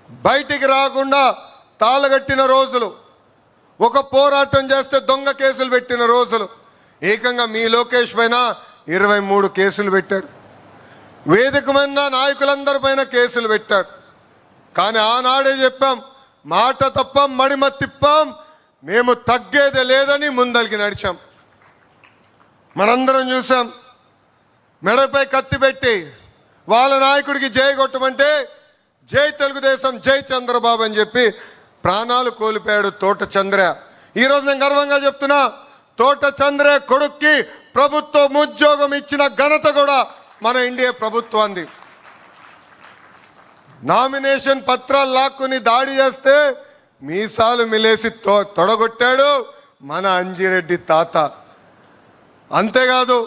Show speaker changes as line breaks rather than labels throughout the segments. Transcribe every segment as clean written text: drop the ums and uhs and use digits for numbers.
బయటికి రాకుండా తాళగట్టిన రోజులు, ఒక పోరాటం చేస్తే దొంగ కేసులు పెట్టిన రోజులు. ఏకంగా మీ లోకేష్ పైన 23 కేసులు పెట్టారు. వేదిక మీద నాయకులందరి పైన కేసులు పెట్టారు. కానీ ఆనాడే చెప్పాం, మాట తప్పం మడిమ తిప్పాం, మేము తగ్గేదే లేదని ముందరికి నడిచాం. మనందరం చూసాం, మెడపై కత్తి పెట్టి వాళ్ళ నాయకుడికి జై కొట్టమంటే జై తెలుగుదేశం, జై చంద్రబాబు అని చెప్పి ప్రాణాలు కోల్పోయాడు తోట చంద్ర. ఈరోజు నేను గర్వంగా చెప్తున్నా, తోట చంద్ర కొడుక్కి ప్రభుత్వం ఉద్యోగం ఇచ్చిన ఘనత కూడా మన ఎన్డీఏ ప్రభుత్వాన్ని. నామినేషన్ పత్రాలు లాక్కుని దాడి చేస్తే మీసాలు మిలేసి తొడగొట్టాడు మన అంజిరెడ్డి తాత. అంతేకాదు,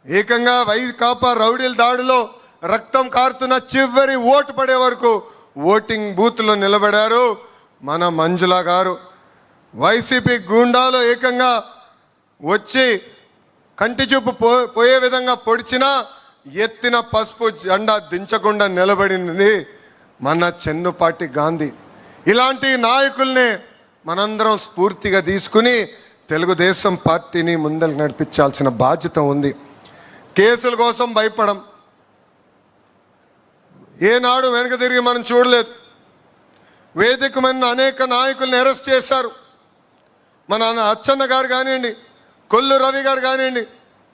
ఏకంగా వైకాపా రౌడీల దాడిలో రక్తం కారుతున్న చివరి ఓటు పడే వరకు ఓటింగ్ బూత్లో నిలబడారు మన మంజుల గారు. వైసీపీ గూండాలు ఏకంగా వచ్చి కంటి చూపు పోయే విధంగా పొడిచినా ఎత్తిన పసుపు జెండా దించకుండా నిలబడింది మన చెన్నుపాటి గాంధీ. ఇలాంటి నాయకుల్ని మనందరం స్ఫూర్తిగా తీసుకుని తెలుగుదేశం పార్టీని ముందరికి నడిపించాల్సిన బాధ్యత ఉంది. కేసుల కోసం భయపడం, ఏనాడు వెనక తిరిగి మనం చూడలేదు. వేదికమైన అనేక నాయకుల్ని అరెస్ట్ చేశారు. మన అచ్చన్న గారు కానివ్వండి, కొల్లు రవి గారు కానివ్వండి,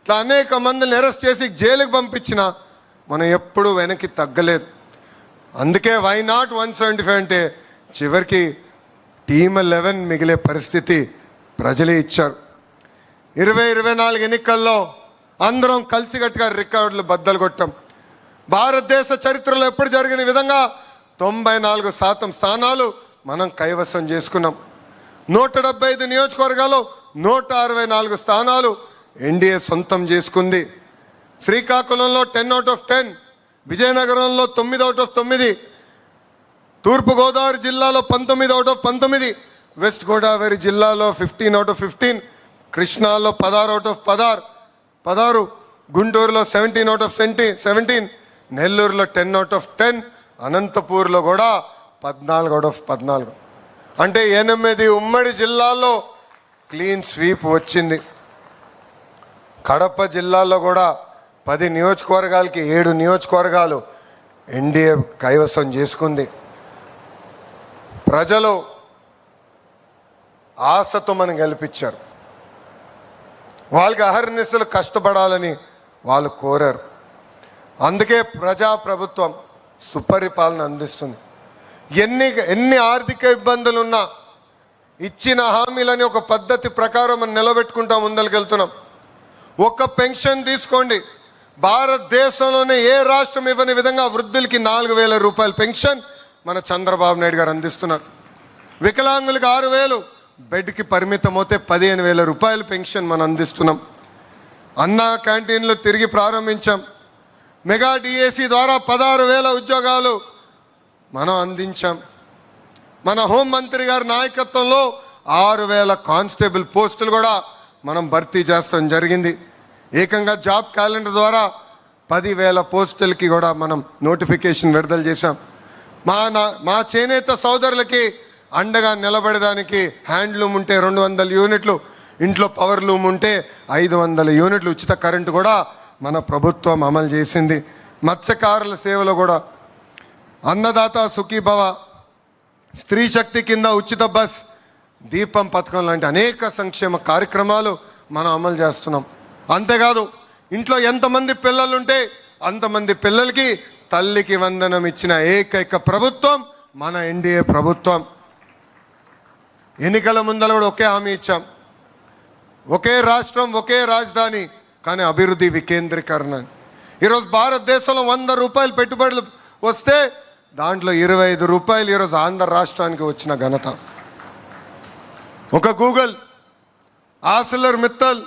ఇట్లా అనేక మందిని అరెస్ట్ చేసి జైలుకు పంపించిన మనం ఎప్పుడూ వెనక్కి తగ్గలేదు. అందుకే వై నాట్ 175 అంటే చివరికి టీమ్ 11 మిగిలే పరిస్థితి ప్రజలే ఇచ్చారు. 2024 ఎన్నికల్లో అందరం కలిసికట్టుగా రికార్డులు బద్దలు కొట్టాం. భారతదేశ చరిత్రలో ఎప్పుడు జరిగిన విధంగా 94% స్థానాలు మనం కైవసం చేసుకున్నాం. 175 నియోజకవర్గాలు 164 స్థానాలు ఎన్డీఏ సొంతం చేసుకుంది. శ్రీకాకుళంలో 10 out of 10, విజయనగరంలో 9 out of 9, తూర్పుగోదావరి జిల్లాలో 19 out of 19, వెస్ట్ గోదావరి జిల్లాలో 15 out of 15, కృష్ణాలో 16 out of 16, గుంటూరులో 17 out of 17, నెల్లూరులో 10 out of 10, అనంతపూర్లో కూడా 14 out of 14. అంటే 8 ఉమ్మడి జిల్లాల్లో క్లీన్ స్వీప్ వచ్చింది. కడప జిల్లాలో కూడా 10 నియోజకవర్గాలకి 7 నియోజకవర్గాలు ఎన్డీఏ కైవసం చేసుకుంది. ప్రజలు ఆశతో మనం గెలిపించారు. వాళ్ళకి అహర్నిశలు కష్టపడాలని వాళ్ళు కోరారు. అందుకే ప్రజాప్రభుత్వం సుపరిపాలన అందిస్తుంది. ఎన్ని ఆర్థిక ఇబ్బందులు ఉన్నా ఇచ్చిన హామీలని ఒక పద్ధతి ప్రకారం మనం నిలబెట్టుకుంటా ముందరికెళ్తున్నాం. ఒక పెన్షన్ తీసుకోండి, భారతదేశంలోనే ఏ రాష్ట్రం ఇవ్వని విధంగా వృద్ధులకి 4,000 రూపాయల పెన్షన్ మన చంద్రబాబు నాయుడు గారు అందిస్తున్నారు. వికలాంగులకి 6,000, బెడ్కి పరిమితం అవుతే 15,000 రూపాయల పెన్షన్ మనం అందిస్తున్నాం. అన్నా క్యాంటీన్లు తిరిగి ప్రారంభించాం. మెగా డిఏసి ద్వారా 16,000 ఉద్యోగాలు మనం అందించాం. మన హోంమంత్రి గారి నాయకత్వంలో 6,000 కానిస్టేబుల్ పోస్టులు కూడా మనం భర్తీ చేస్తాం జరిగింది. ఏకంగా జాబ్ క్యాలెండర్ ద్వారా 10,000 పోస్టులకి కూడా మనం నోటిఫికేషన్ విడుదల చేశాం. మా చేనేత సోదరులకి అండగా నిలబడడానికి హ్యాండ్లూమ్ ఉంటే 200 యూనిట్లు, ఇంట్లో పవర్ లూమ్ ఉంటే 500 యూనిట్లు ఉచిత కరెంటు కూడా మన ప్రభుత్వం అమలు చేసింది. మత్స్యకారుల సేవలో కూడా అన్నదాత సుఖీభవ, స్త్రీ శక్తి కింద ఉచిత బస్, దీపం పథకం లాంటి అనేక సంక్షేమ కార్యక్రమాలు మనం అమలు చేస్తున్నాం. అంతేకాదు, ఇంట్లో ఎంతమంది పిల్లలుంటే అంతమంది పిల్లలకి తల్లికి వందనం ఇచ్చిన ఏకైక ప్రభుత్వం మన ఎన్డీఏ ప్రభుత్వం. ఎన్నికల ముందర కూడా ఒకే హామీ ఇచ్చాం, ఒకే రాష్ట్రం ఒకే రాజధాని, కానీ అభివృద్ధి వికేంద్రీకరణ. ఈరోజు భారతదేశంలో 100 రూపాయలు పెట్టుబడులు వస్తే దాంట్లో 25 రూపాయలు ఈరోజు ఆంధ్ర రాష్ట్రానికి వచ్చిన ఘనత. ఒక Google, Arcelor Mittal,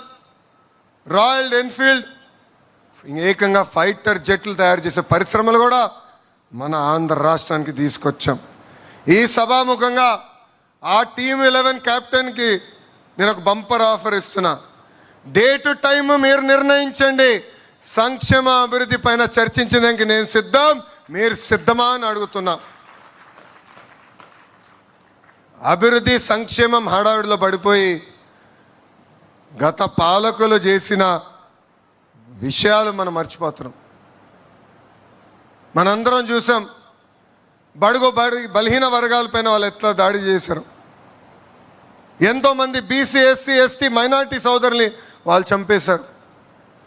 royal Enfield, ఏకంగా ఫైటర్ జెట్లు తయారు చేసే పరిశ్రమలు కూడా మన ఆంధ్ర రాష్ట్రానికి తీసుకొచ్చాం. ఈ సభాముఖంగా ఆ టీమ్ 11 క్యాప్టెన్కి నేను ఒక బంపర్ ఆఫర్ ఇస్తున్నా. డేటు టైం మీరు నిర్ణయించండి. సంక్షేమ అభివృద్ధి పైన చర్చించడానికి నేను సిద్ధం, మీరు సిద్ధమా అని అడుగుతున్నా. అభివృద్ధి సంక్షేమం హడావిడిలో పడిపోయి గత పాలకులు చేసిన విషయాలు మనం మర్చిపోతున్నాం. మనందరం చూసాం బలహీన వర్గాలపైన వాళ్ళు ఎట్లా దాడి చేశారు. ఎంతోమంది బీసీ, ఎస్సీ, ఎస్టీ, మైనారిటీ సోదరుల్ని వాళ్ళు చంపేశారు.